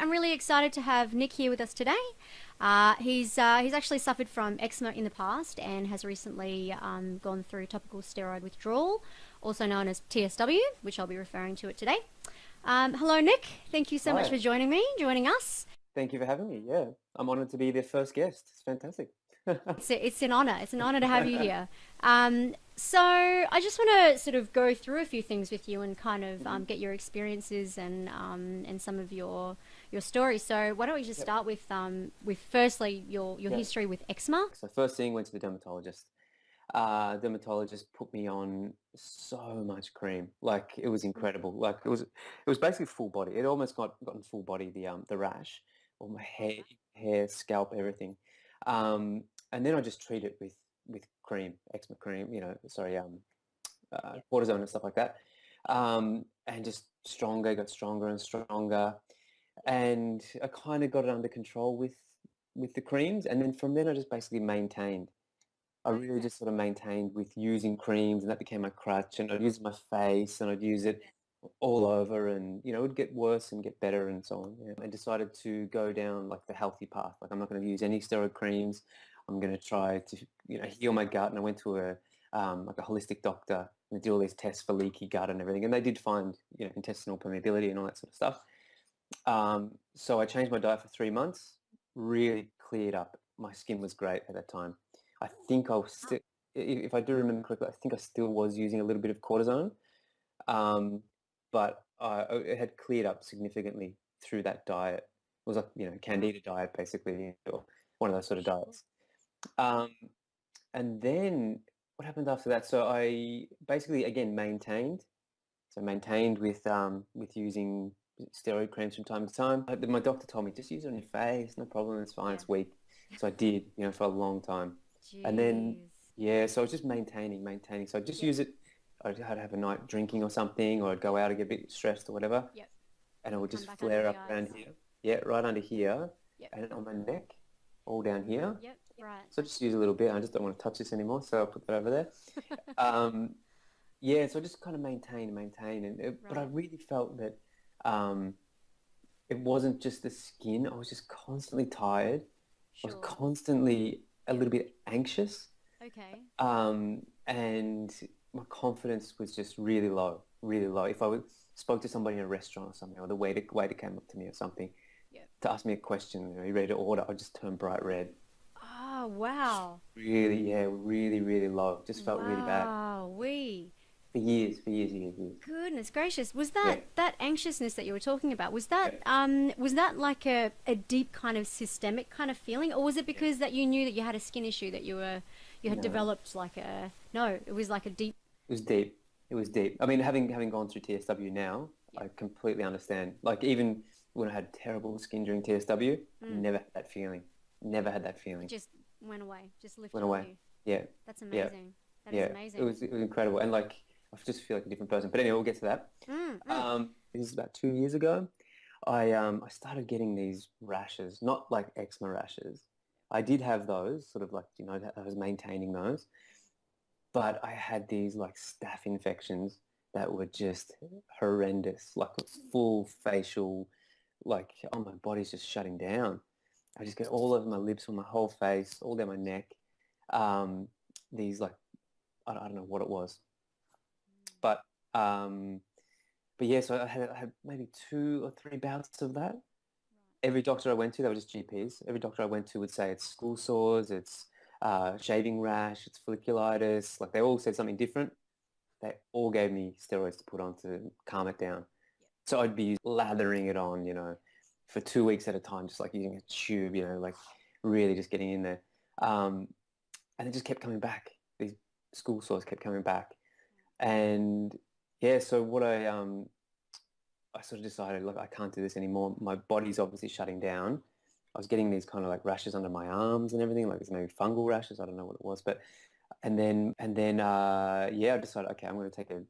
I'm really excited to have Nick here with us today. He's actually suffered from eczema in the past and has recently gone through topical steroid withdrawal, also known as TSW, which I'll be referring to it today. Hello, Nick. Thank you so much Hi, for joining us. thank you for having me. Yeah, I'm honored to be their first guest. It's fantastic. It's an honor. It's an honor to have you here. So I just want to sort of go through a few things with you and kind of Mhm. get your experiences and some of your stories. So why don't we just Yep, start with firstly your yep. history with eczema? So first thing, went to the dermatologist. Dermatologist put me on so much cream. Like it was incredible. Like it was basically full body. It almost gotten full body, the rash, all my hair, scalp, everything. Um, and then I just treat it with cream, eczema cream, sorry, Yep. cortisone and stuff like that. And just stronger, got stronger and stronger. Yep. And I kind of got it under control with the creams, and then from then I just basically maintained. I really Okay. just sort of maintained with using creams, and that became my crutch. And I'd use it on my face, and I'd use it Yeah. all over, and it would get worse and get better, and so on. Yeah. I decided to go down like the healthy path. Like I'm not going to use any steroid creams. I'm going to try to heal my gut. And I went to a like a holistic doctor and they did all these tests for leaky gut and everything, and they did find intestinal permeability and all that sort of stuff. So I changed my diet for 3 months, really cleared up. My skin was great at that time. I think I was Wow. still, if I do remember correctly, I think I still was using a little bit of cortisone, um, but it had cleared up significantly through that diet. It was like, Wow. candida diet, basically, or one of those sort of Sure. diets. Um, and then what happened after that? So I basically, again, maintained. So maintained with using steroid creams from time to time. My doctor told me just use it on your face, no problem, it's fine, Yeah. it's weak. So I did, for a long time. And then Jeez. yeah, so I was just maintaining. So I just Yep. use it. I'd have a night drinking or something, or I'd go out and get a bit stressed or whatever, Yep. and it It'll would come just back under flare the up around eyes. here. Yeah, right under here, Yep. and on my neck, all down here. Yep. Right. So I just use a little bit. I just don't want to touch this anymore, so I'll put that over there. Um, yeah, so I just kind of maintain, but I Right. really felt that um, it wasn't just the skin. I was just constantly tired. I was Sure. constantly a Yep. little bit anxious, Okay. and my confidence was just really low, really low. If I spoke to somebody in a restaurant or something, or the waiter came up to me or something Yep. to ask me a question, you ready to order? I just turned bright red. Oh, wow. Really, yeah, really, really low. Just felt really bad Wow. We. for years, years, years. Goodness gracious. Was Yeah, that anxiousness that you were talking about? yeah, Was that like a deep kind of systemic kind of feeling, or was it yeah. because that you knew that you had a skin issue that you had No. developed like a no, it was like a deep. It was deep. It was deep. I mean, having gone through TSW now, Yep. I completely understand. Like even when I had terrible skin during TSW, Mm, never had that feeling. Never had that it feeling. just went away. Just lifted Went off away. you. Yeah, That's yeah, amazing. That is yeah. It amazing. was it was incredible, and like I just feel like a different person. But anyway, we'll get to that. Mm, mm. This is about 2 years ago. I started getting these rashes, not like eczema rashes. I did have those, sort of like I was maintaining those, but I had these like staph infections that were just horrendous, like full facial, like oh my body's just shutting down. I just get all over my lips, on my whole face, all down my neck. Um, these like I don't know what it was, but um, but yeah, so I had maybe 2 or 3 bouts of that. Every doctor I went to, they were just GPs. Every doctor I went to would say it's school sores, it's shaving rash, it's folliculitis. Like they all said something different. They all gave me steroids to put on to calm it down. So I'd be lathering it on, for 2 weeks at a time, just like using a tube, like really just getting in there. Um, and it just kept coming back. These school sores kept coming back. And yeah, so I sort of decided, look, I can't do this anymore. My body's obviously shutting down. I was getting these kind of like rashes under my arms and everything, like it's maybe fungal rashes. I don't know what it was, but and then yeah, I decided, okay, I'm going to take a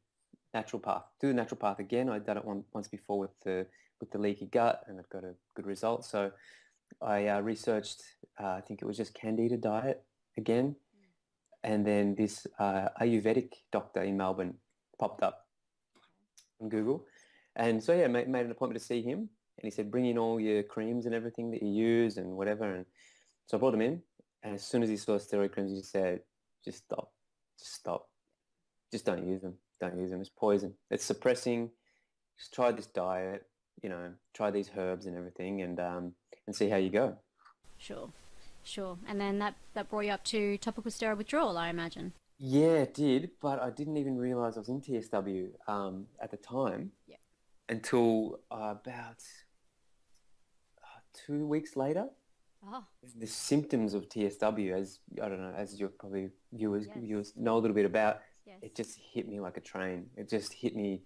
natural path. Do the natural path again. I'd done it once before with the leaky gut, and I've got a good result. So I researched. I think it was just Candida diet again, and then this Ayurvedic doctor in Melbourne popped up on Google, and so yeah, made an appointment to see him. and he said, bring in all your creams and everything that you use and whatever. And so I brought them in, and as soon as he saw steroid creams, he said, just stop, just stop, just don't use them, don't use them. It's poison. It's suppressing. Just try this diet, try these herbs and everything, and see how you go. Sure, sure. And then that brought you up to topical steroid withdrawal, I imagine. Yeah, it did, but I didn't even realize I was in TSW at the time Yeah. until about 2 weeks later. Oh, The symptoms of TSW, as I don't know, as your probably viewers yes, know a little bit about, yes. it just hit me like a train. It just hit me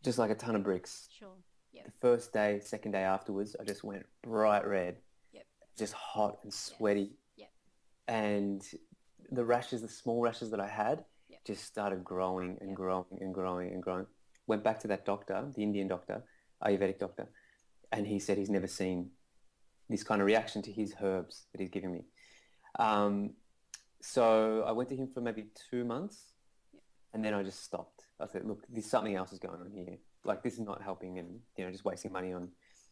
just like a ton of bricks. Sure. Yep. The first day, second day afterwards, I just went bright red, Yep. just hot and sweaty. Yep. And the rashes, the small rashes that I had, Yep. just started growing and Yep. growing and growing and growing. Went back to that doctor, the Indian doctor, Ayurvedic doctor, and he said he's never seen this kind of reaction to his herbs that he's giving me. Um, so I went to him for maybe 2 months, Yep. and then I just stopped. I said, look, there's something else is going on here. Like, this is not helping, and, just wasting money on,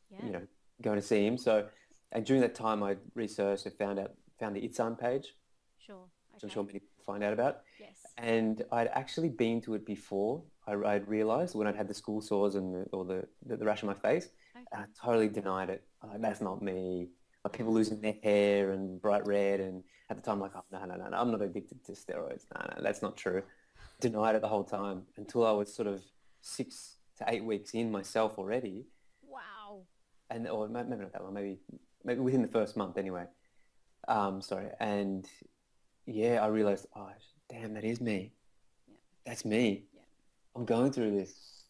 Yeah. going to see him. So, and during that time, I researched and found the Itzan page, Sure. which I'm Okay. sure many people find out about. Yes. And I'd actually been to it before. I'd realized when I'd had the school sores and the rash on my face, and I Okay. totally denied it. I'm like, that's not me. Like, people losing their hair and bright red, and at the time, like, oh, no, no, no, no, I'm not addicted to steroids. No, no, that's not true. Denied it the whole time until I was sort of 6 to 8 weeks in myself already, Wow. and or maybe not that long, maybe within the first month anyway. Sorry, and yeah, I realized, oh, damn, that is me. Yeah. That's me. Yeah. I'm going through this.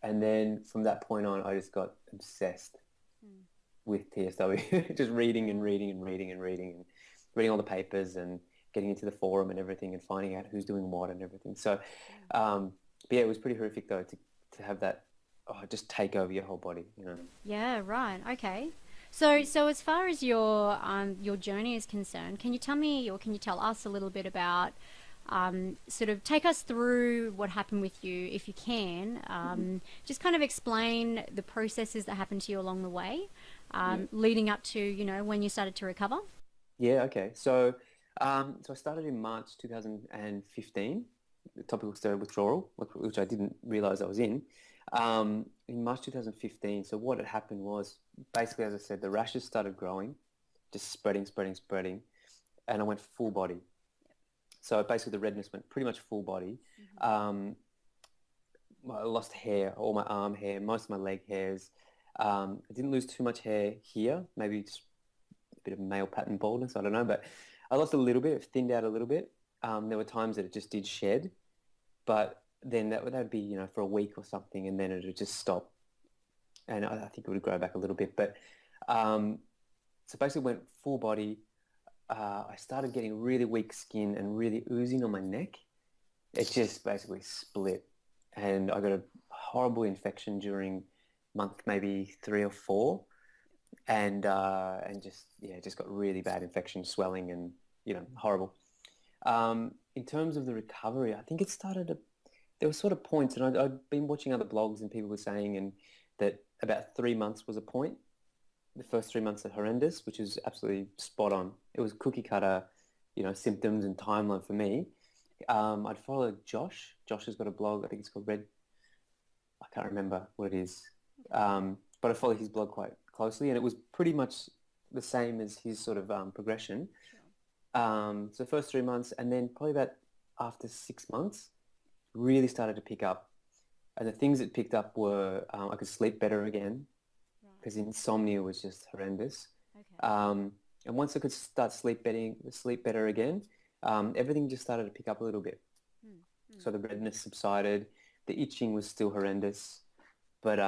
And then from that point on, I just got obsessed Mm. with TSW, just reading and reading and reading and reading and reading all the papers and getting into the forum and everything and finding out who's doing what and everything. So, but yeah, it was pretty horrific though to have that just take over your whole body. Yeah. Right. Okay. So as far as your journey is concerned, can you tell me or can you tell us a little bit about sort of take us through what happened with you, if you can. Just kind of explain the processes that happened to you along the way, leading up to, when you started to recover. Yeah, okay. So I started in March 2015, the topical steroid withdrawal, which I didn't realize I was in March 2015. So what had happened was basically, as I said, the rashes started growing, just spreading, spreading, spreading, and I went full body. So basically the redness went pretty much full body. I lost hair, all my arm hair, most of my leg hairs. I didn't lose too much hair here, maybe just a bit of male pattern baldness, I don't know, but I lost a little bit, it thinned out a little bit. There were times that it just did shed, but then that would be, for a week or something, and then it would just stop. And I think it would grow back a little bit. But so basically went full body. I started getting really weak skin and really oozing on my neck. It just basically split. And I got a horrible infection during month maybe 3 or 4. And just got really bad infection, swelling and, horrible. In terms of the recovery, I think it started, there were sort of points, and I'd been watching other blogs and people were saying that about 3 months was a point. The first 3 months are horrendous, which is absolutely spot on. It was cookie cutter, symptoms and timeline for me. I'd followed Josh. Josh has got a blog. I think it's called Red. I can't remember what it is. But I followed his blog quite closely, and it was pretty much the same as his sort of progression. Sure. So first 3 months, and then probably about after 6 months, really started to pick up. And the things that picked up were I could sleep better again, because insomnia was just horrendous. Okay. And once I could start sleep better again, everything just started to pick up a little bit. So the redness subsided. The itching was still horrendous, but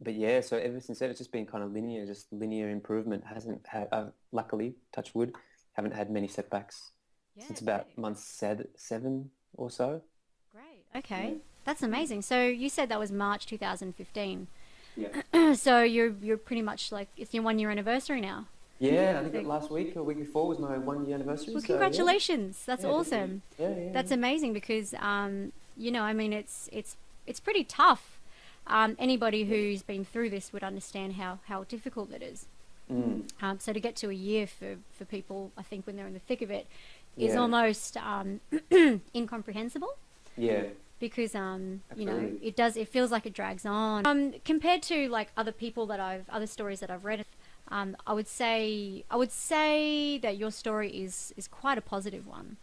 yeah. So ever since then, it's just been kind of linear improvement. Hasn't had, luckily, touch wood, haven't had many setbacks since about month 7 or so. Great. Okay. Yeah. That's amazing. So you said that was March 2015. Yeah. So you're pretty much like, it's your 1 year anniversary now. Yeah, I think that last week or week before was my 1 year anniversary. Well, congratulations. So, yeah. That's awesome. Yeah. That's amazing because, I mean, it's pretty tough Anybody who's been through this would understand how difficult it is. Mm. So to get to a year for people, I think when they're in the thick of it, is Yeah. almost incomprehensible Yeah. because Absolutely. it feels like it drags on. Compared to like other stories that I've read, I would say that your story is quite a positive one.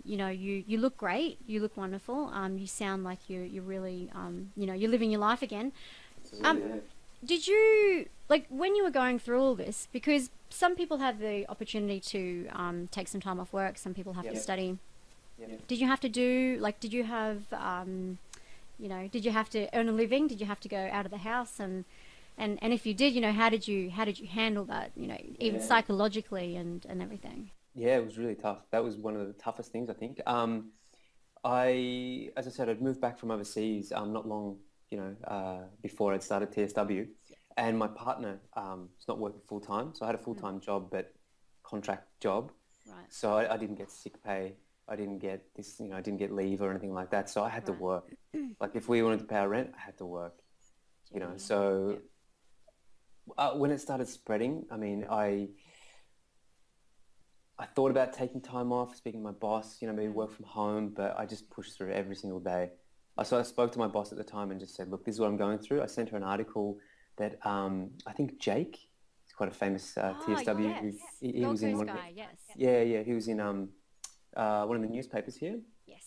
You look great, you look wonderful. You sound like you're really you're living your life again. Um, Absolutely. Yeah. did you like when you were going through all this? Because some people have the opportunity to take some time off work. Some people have to Yep. study. Yep. Did you have to do like? Did you have Did you have to earn a living? Did you have to go out of the house? And if you did, how did you handle that? Even Yeah. psychologically and everything. Yeah, it was really tough. That was one of the toughest things, I think. As I said, I'd moved back from overseas not long, before I'd started TSW, Yeah. and my partner was not working full time, so I had a full Mm, time job, but contract job. right. So I didn't get sick pay. I didn't get this, I didn't get leave or anything like that. So I had to Right. work. Like if we wanted to pay our rent, I had to work. Gee. So Yep. when it started spreading, I mean, I thought about taking time off, speaking to my boss, maybe Mm, work from home, but I just pushed through every single day. So I spoke to my boss at the time and just said, look, this is what I'm going through. I sent her an article that I think Jake, he's quite a famous oh TSW. yes, He Gold was in Coast one of guy. Yes. yeah, yeah, he was in one of the newspapers here.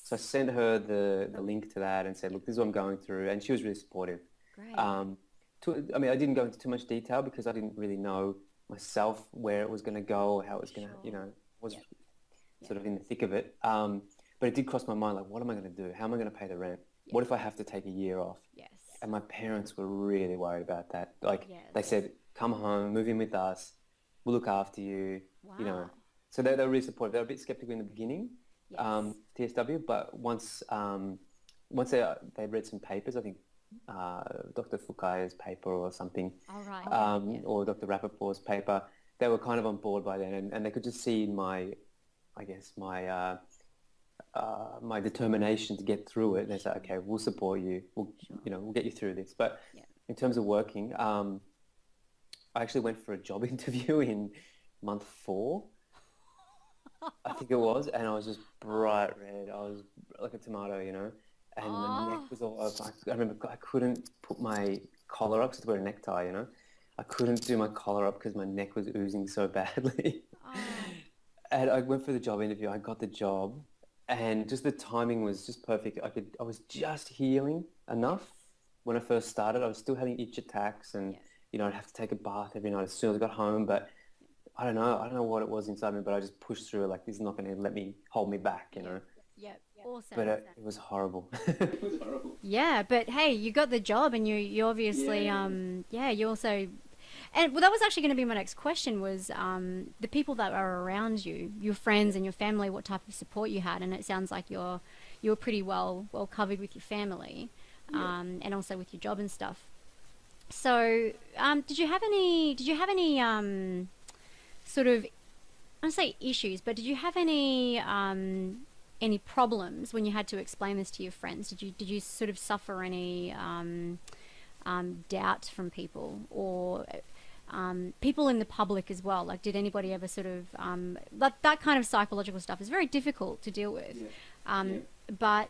So I Yes. sent her the link to that and said, Yep. look, this is what I'm going through. And she was really supportive. Great. Um, I mean, I didn't go into too much detail because I didn't really know myself where it was going to go or how it was going to, Sure. was Yep. Yep. sort of in the thick of it. But it did cross my mind, like, what am I going to do? How am I going to pay the rent? Yep. What if I have to take a year off? Yes. And my parents were really worried about that. Like they Yes. said, come home, move in with us. We'll look after you, you know. Wow. So they were really supportive. They were a bit skeptical in the beginning, Yes. TSW, but once they read some papers, I think Dr. Fukai's paper or something, All right. Yep. or Dr. Rappaport's paper, they were kind of on board by then, and they could just see my, I guess, my determination to get through it. And they said, Sure. okay, we'll support you. Sure. We'll get you through this. But Yep. in terms of working, I actually went for a job interview in month 4, I think it was, and I was just bright red. I was like a tomato. And my neck Oh. was all over. I remember I couldn't put my collar up, 'cause I had to wear a necktie. I couldn't do my collar up because my neck was oozing so badly. Oh. And I went for the job interview. I got the job, and just the timing was just perfect. I was just healing Yes. enough when I first started. I was still having itch attacks, and Yep. I'd have to take a bath every night as soon as I got home. But I don't know what it was inside me, but I just pushed through it. Like this is not going to let me hold me back. Yep. Yep. But Awesome. it was horrible. It was horrible. Yeah, but hey, you got the job, and you obviously Yeah. yeah, you also. And well, that was actually going to be my next question was the people that are around you, your friends and your family, what type of support you had, and it sounds like you're pretty well covered with your family, Yeah. and also with your job and stuff. So, did you have any sort of I don't say issues, but did you have any problems when you had to explain this to your friends? Did you sort of suffer any doubt from people or people in the public as well? Like, did anybody ever sort of that kind of psychological stuff is very difficult to deal with. Yeah. Um, Yeah. but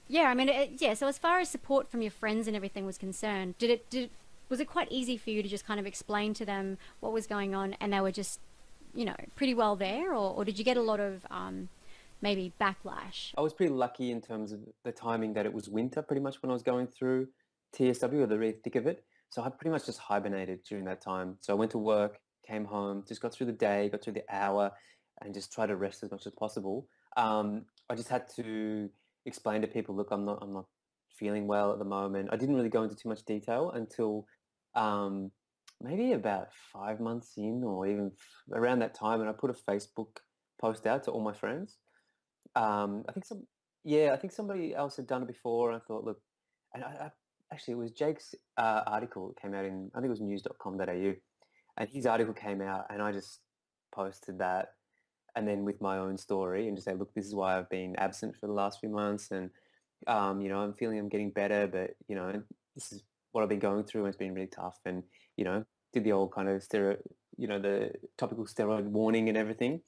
yeah, I mean, yeah. So as far as support from your friends and everything was concerned, was it quite easy for you to just kind of explain to them what was going on, and they were just pretty well there, or did you get a lot of maybe backlash? I was pretty lucky in terms of the timing that it was winter pretty much when I was going through TSW or the really thick of it. So I pretty much just hibernated during that time. So I went to work, came home, just got through the day, got through the hour, and just tried to rest as much as possible. I just had to explain to people, look, I'm not feeling well at the moment. I didn't really go into too much detail until um, maybe about 5 months in, or even around that time, and I put a Facebook post out to all my friends. I think yeah, I think somebody else had done it before, and I thought, look, and actually it was Jake's article that came out in, I think it was news.com.au, and his article came out, and I just posted that, and then with my own story, and just say, look, this is why I've been absent for the last few months, and I'm feeling I'm getting better, but this is what I've been going through, and it's been really tough. And, did the old kind of the topical steroid warning and everything.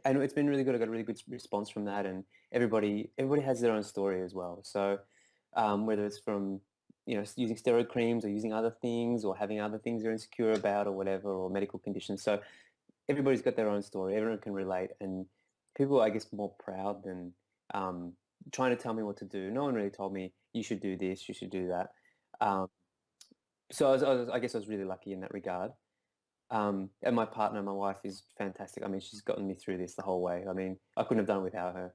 And it's been really good. I got a really good response from that, and everybody has their own story as well. So whether it's from using steroid creams or using other things or having other things they're insecure about or whatever, or medical conditions. So everybody's got their own story. Everyone can relate, and people are, I guess, more proud than trying to tell me what to do. No one really told me you should do this, you should do that. Um, so I guess I was really lucky in that regard. And my partner, my wife, is fantastic. I mean, she's gotten me through this the whole way. I mean, I couldn't have done it without her.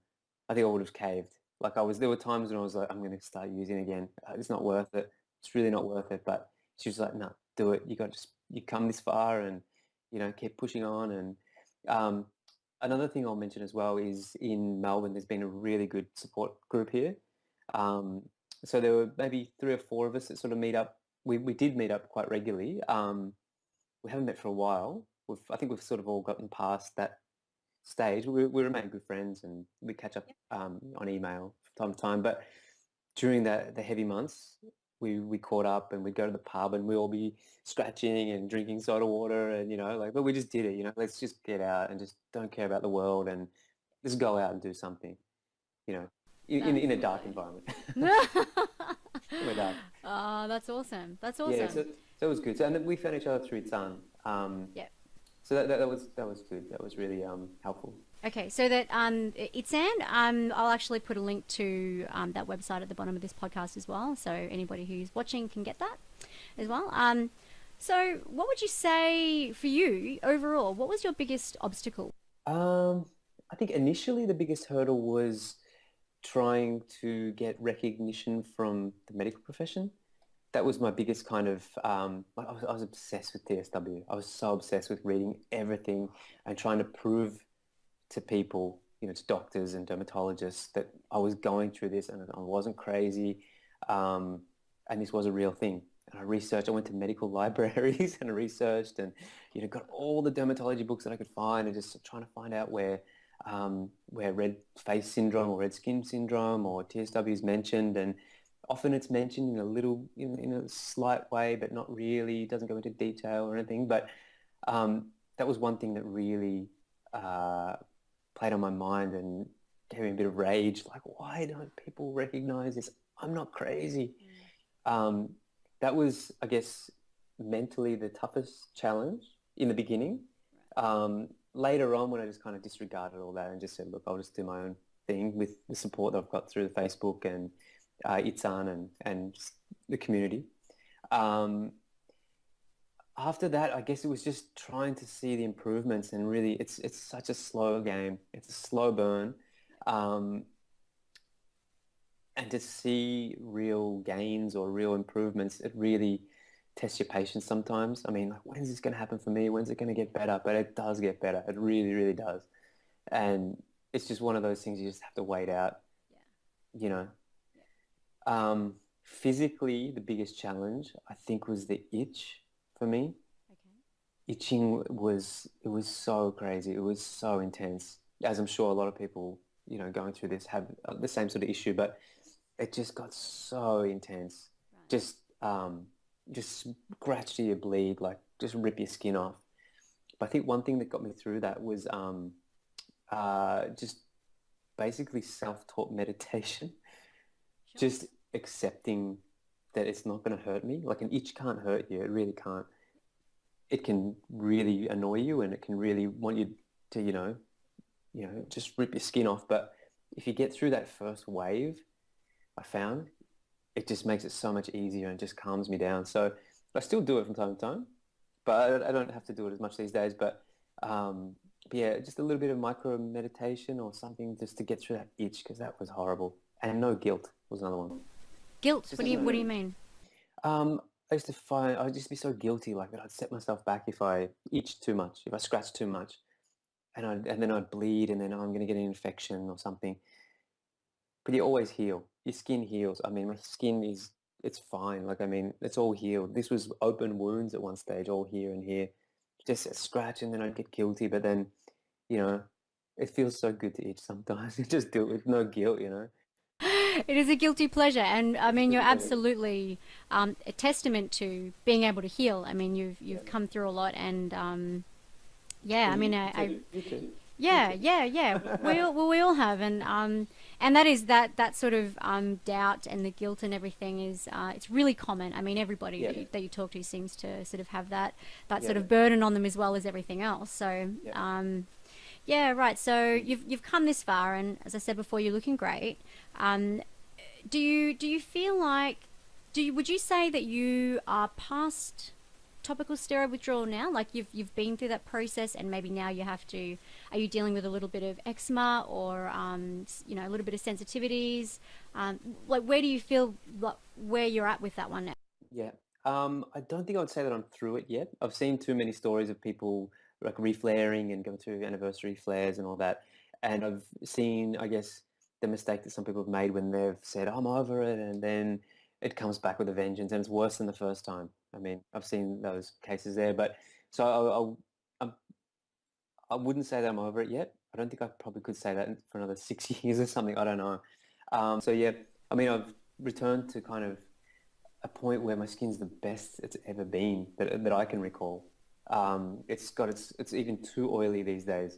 I think I would have caved. There were times when I was like, I'm going to start using again. It's not worth it. It's really not worth it. But she was like, no, do it. You come this far, and, keep pushing on. And um, another thing I'll mention as well is in Melbourne, there's been a really good support group here. Um, so there were maybe 3 or 4 of us that sort of meet up. We did meet up quite regularly. We haven't met for a while. I think we've sort of all gotten past that stage. We remain good friends, and we catch up on email from time to time. But during the heavy months, we caught up, and we'd go to the pub, and we'd all be scratching and drinking soda water, and but we just did it. Let's just get out and just don't care about the world, and just go out and do something. You know, in a dark environment. We're dark. Oh, that's awesome. That's Yeah, awesome. so it was good. So, and then we found each other through Tan. Yeah. So that was good. That was really helpful. Okay, so that it's I'll actually put a link to that website at the bottom of this podcast as well, so anybody who's watching can get that as well. So what would you say for you overall? What was your biggest obstacle? I think initially the biggest hurdle was trying to get recognition from the medical profession. That was my biggest kind of, I was obsessed with TSW. I was so obsessed with reading everything and trying to prove to people, to doctors and dermatologists, that I was going through this and I wasn't crazy, and this was a real thing. And I went to medical libraries and I researched and, got all the dermatology books that I could find, and just trying to find out where red face syndrome or red skin syndrome or TSW is mentioned. And often it's mentioned in a slight way, but not really. It doesn't go into detail or anything. But that was one thing that really played on my mind and gave me a bit of rage. Like, why don't people recognize this? I'm not crazy. That was, I guess, mentally the toughest challenge in the beginning. Later on, when I just kind of disregarded all that and just said, look, I'll just do my own thing with the support that I've got through the Facebook and Itzan and just the community. After that, I guess it was just trying to see the improvements, and really it's such a slow game. It's a slow burn. And to see real gains or real improvements, it really tests your patience sometimes. I mean, like, when's this going to happen for me? When's it going to get better? But it does get better. It really, really does. And it's just one of those things you just have to wait out, you know. Physically, the biggest challenge, I think, was the itch for me. Okay. Itching it was so crazy. It was so intense, as I'm sure a lot of people, going through this have the same sort of issue, but it just got so intense. Right. Just scratch till you bleed, like just rip your skin off. But I think one thing that got me through that was just basically self-taught meditation. Sure. Just accepting that it's not going to hurt me. Like, an itch can't hurt you. It really can't. It can really annoy you, and it can really want you to, just rip your skin off. But if you get through that first wave, I found it just makes it so much easier and just calms me down. So I still do it from time to time, but I don't have to do it as much these days. But yeah, just a little bit of micro meditation or something just to get through that itch, because that was horrible. And no guilt was another one. Guilt. Just What do you mean? I used to find I'd just be so guilty, like that I'd set myself back if I itched too much, if I scratched too much, and then I'd bleed, and then I'm going to get an infection or something. But you always heal. Your skin heals. I mean, my skin it's fine. Like, I mean, it's all healed. This was open wounds at one stage, all here and here. Just a scratch, and then I'd get guilty. But then, you know, it feels so good to itch sometimes. You just do it with no guilt, It is a guilty pleasure, and I mean, you're absolutely a testament to being able to heal. I mean, you've come through a lot, and yeah, I mean, You too. You yeah, too. yeah, yeah. We all have, and that is that sort of doubt and the guilt and everything is it's really common. I mean, everybody Yeah. that you talk to seems to sort of have that Yeah. sort of burden on them as well as everything else. So Yeah. yeah, right. So you've come this far, and as I said before, you're looking great. Um, do you feel like would you say that you are past topical steroid withdrawal now? Like you've been through that process, and maybe now you have to. Are you dealing with a little bit of eczema or a little bit of sensitivities? Like where do you feel like where you're at with that one now? Yeah. I don't think I would say that I'm through it yet. I've seen too many stories of people like reflaring and going through anniversary flares and all that. And I've seen, I guess, the mistake that some people have made when they've said, I'm over it, and then it comes back with a vengeance and it's worse than the first time. I mean, I've seen those cases there, but so I wouldn't say that I'm over it yet. I don't think I probably could say that for another 6 years or something. I don't know. So yeah, I mean, I've returned to kind of a point where my skin's the best it's ever been that I can recall. It's even too oily these days.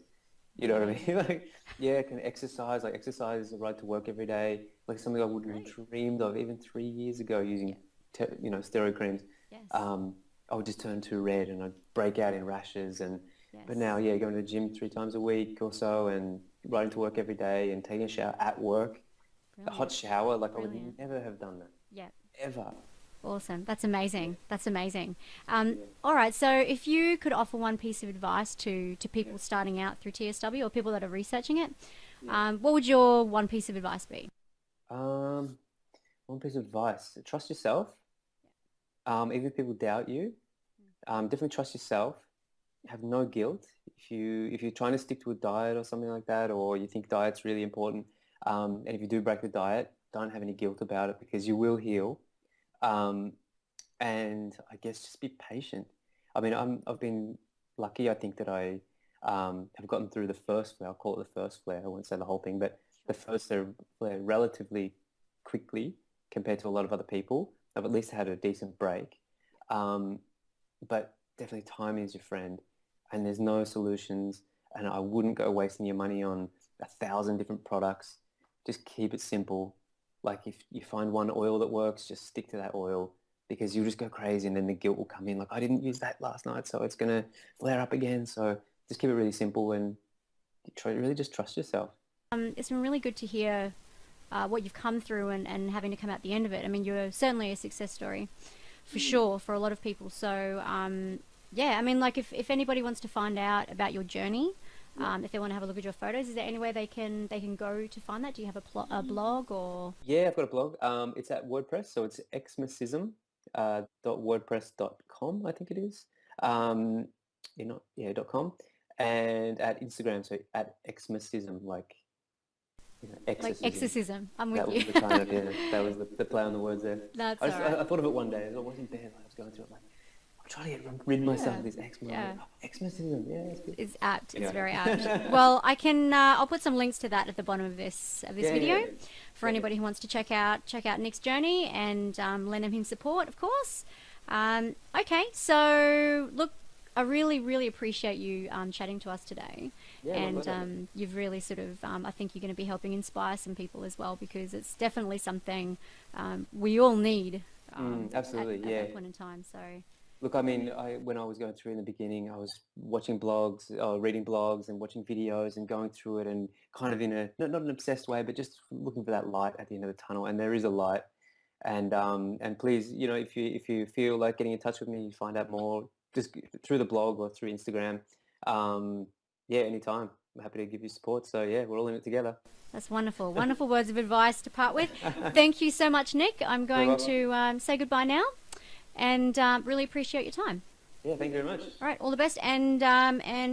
You know what I mean? Like, yeah, I can exercise. Like exercise, I ride to work every day. Like something I wouldn't Great. have dreamed of even 3 years ago Yeah. using, steroid creams. Yes. I would just turn too red and I'd break out in rashes. But now, Yes. yeah, going to the gym 3 times a week or so and riding to work every day and taking a shower at work, a hot Brilliant. shower. Like I would Brilliant. never have done that Yeah. ever. Awesome. That's Yeah. amazing. That's amazing. Yeah. All right. So, if you could offer one piece of advice to Yeah. people starting out through TSW or people that are researching it, Yeah. what would your one piece of advice be? Um, One piece of advice: trust yourself. Even if people doubt you, definitely trust yourself. Have no guilt. If you're trying to stick to a diet or something like that, or you think diet's really important, and if you do break the diet, don't have any guilt about it because you will heal. Um, and I guess just be patient. I mean, I've been lucky. I think that I have gotten through the first flare. I'll call it the first flare. I won't say the whole thing, but the first flare relatively quickly compared to a lot of other people. I've at least had a decent break. Um, but definitely time is your friend, and there's no solutions. And I wouldn't go wasting your money on 1,000 different products. Just keep it simple. Like if you find one oil that works, just stick to that oil because you'll just go crazy and then the guilt will come in like I didn't use that last night so it's going to flare up again. So just keep it really simple and really just trust yourself. It's been really good to hear what you've come through and having to come out the end of it. I mean, you're certainly a success story for sure for a lot of people. So, yeah, I mean, like if anybody wants to find out about your journey, if they want to have a look at your photos, is there any way they can go to find that? Do you have a blog or? Yeah, I've got a blog. It's at WordPress, so it's xmasism .wordpress.com, I think it is. You're not, yeah, .com, and at Instagram, so at xmasism, like Like exorcism. exorcism. I'm with That you. was the kind of, yeah, that was the play on the words there. That's I all just right. I thought of it one day. I wasn't there. I was going through it like I'm trying to get rid myself Yeah. of this eczema. I'm like, Yeah. oh, exorcism, yeah, that's good. It's apt. It's Anyway. very apt. Well, I'll put some links to that at the bottom of this Yeah, yeah, video yeah. for Yeah, yeah. anybody who wants to check out Nick's journey and lend him his support, of course. Okay, so look, I really, really appreciate you chatting to us today, Yeah, my and pleasure. you've really sort of I think you're going to be helping inspire some people as well because it's definitely something we all need Absolutely, at yeah. that point in time. So Look, I mean, when I was going through in the beginning, I was watching blogs, reading blogs and watching videos and going through it and kind of in a, not an obsessed way, but just looking for that light at the end of the tunnel. And there is a light. And please, if you feel like getting in touch with me, you find out more just through the blog or through Instagram. Yeah, anytime. I'm happy to give you support. So yeah, we're all in it together. that's wonderful. Wonderful words of advice to part with. Thank you so much, Nick. I'm You're going welcome. to say goodbye now and really appreciate your time. Yeah, thank you very much. All right, all the best. And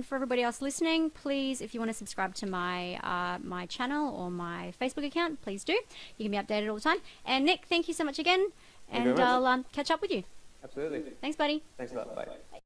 for everybody else listening, please, if you want to subscribe to my channel or my Facebook account, please do. You can be updated all the time. And Nick, thank you so much again. Thank you And very much. I'll catch up with you. Absolutely. Thanks, buddy. Thanks a lot. Bye.